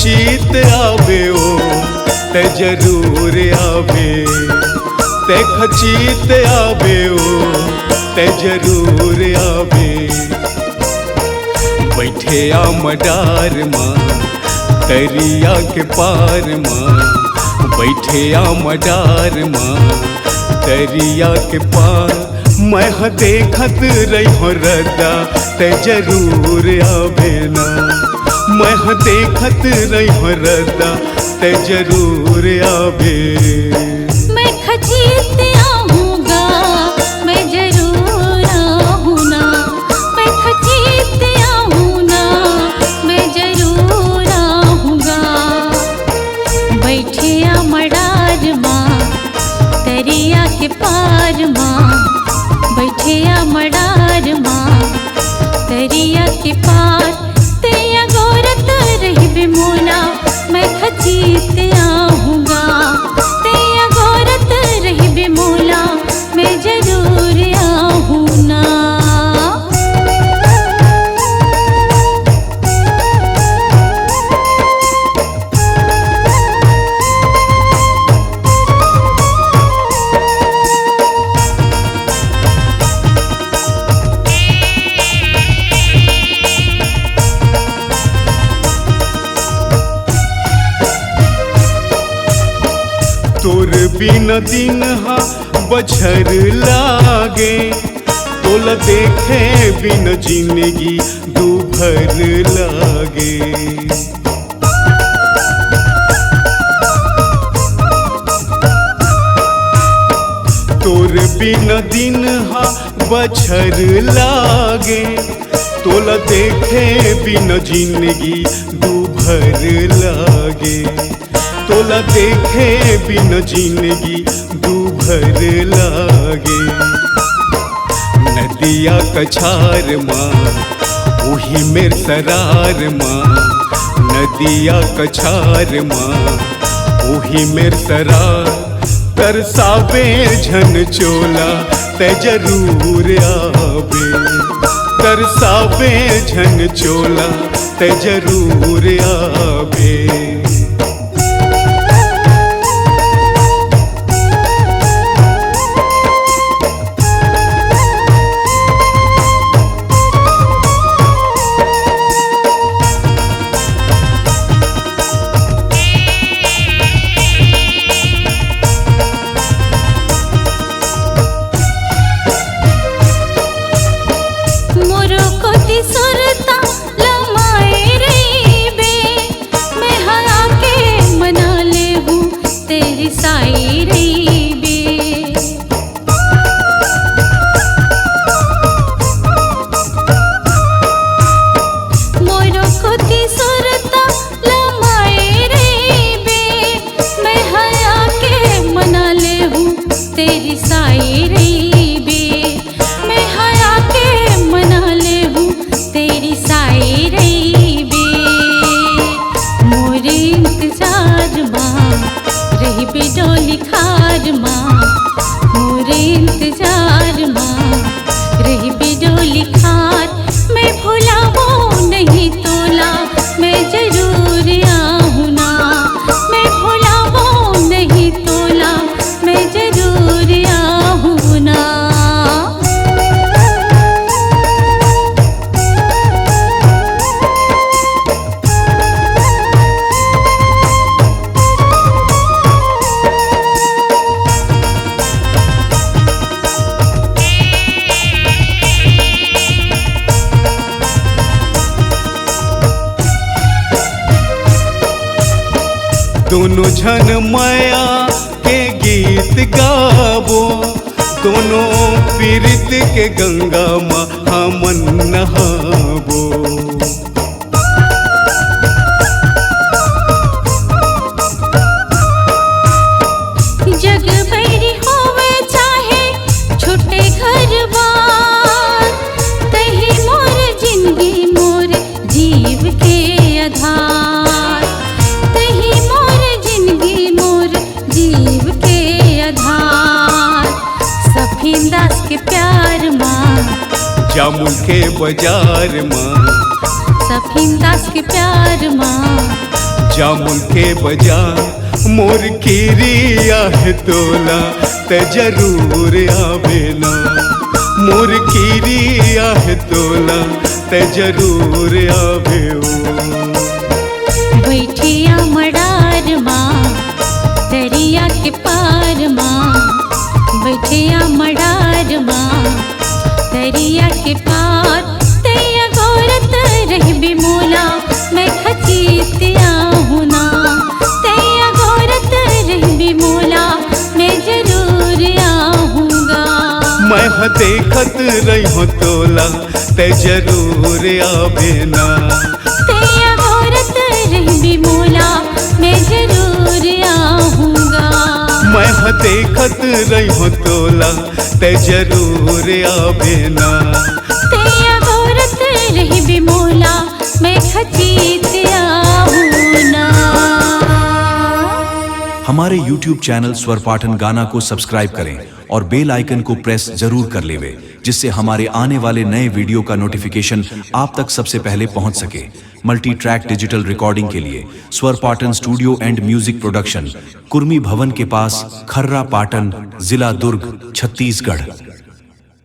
चीत आवे ओ ते जरूर आवे, देख चीत आवे ओ ते जरूर आवे। बैठे आ मडार माँ दरिया के पार माँ, बैठे आ मडार माँ दरिया के पार। मैं देखत रही रदा ते जरूर आवे ना, मैं देखत रही रदा ते जरूर आवे। मैं खचीत आऊँगा मैं जरूर आऊँगा, मैं खचीत आऊँगा मैं जरूर आऊँगा। बैठे आ मडार माँ दरिया के पार माँ, बैठे आ मडार माँ दरिया के पार। तेया गोरत रही बेमोला मैं खचीत आऊँगा, तेया गोरत रही बेमोला मैं जरूर आऊँगा। तोर बिन दिन हा बछर लागे, तोला देखे बिन जिंदगी दूभर लागे। तोर बिन दिन हा बछर लागे, तोला देखे बिन जिंदगी दूभर लागे। तोला देखे बिन जिंदगी दूभर लागे। नदिया कछार माँ वही मेर सरार माँ, नदिया कछार माँ वही मेर सरार। तरसावे झन चोला ते जरूर आवे, तरसावे झन चोला ते जरूर आवे। डोली खार माँ मोरे इंतजार माँ रही बेडोली खार। मैं भुलाऊँ नहीं तोला मैं जरूर आऊँ ना, मैं भुलाऊँ नहीं तोला मैं जरूर आऊँ ना। दोनों झन माया के गीत गावो, दोनों पीरित के गंगा माँ हमन नहावो। जग बैरी होवे चाहे छोटे घर बार, तही मोर जिंदगी मोर जीव के आधार, तही मोर जिंदगी मोर जीव के आधार। सफीन दास के प्यार माँ जामुन के बाजार माँ, सफीन दास के प्यार माँ जामुन के बाजार मोर खीरिया है तोला ते जरूर आवेला। मोर खीरिया है तोला ते जरूर आवे ओ। बैठिया मडार माँ दरिया के पार माँ, बैठिया मडार माँ दरिया के पार। तैया गौरत रह भी मोला मैं खचीत आहूँ ना, तैया गौरत रह भी मोला मैं जरूर आहूँगा। मैं देखत रही हो तोला ते जरूर आवे ना, तैया गौरत रह भी मोला मैं जरूर आहूँगा। मैं देखत रही हो तोला ते जरूर आवे ना, तैया गौरत रह भी मोला मैं खचीत आहूँ ना। हमारे YouTube चैनल स्वर पाठन गाना को सब्सक्राइब करें और बेल आइकन को प्रेस जरूर कर लेवे, जिससे हमारे आने वाले नए वीडियो का नोटिफिकेशन आप तक सबसे पहले पहुंच सके। मल्टी ट्रैक डिजिटल रिकॉर्डिंग के लिए स्वर पाठन studio and music production, Kurmi भवन के पास, खर्रा पाटन, जिला दुर्ग, छत्तीसगढ़।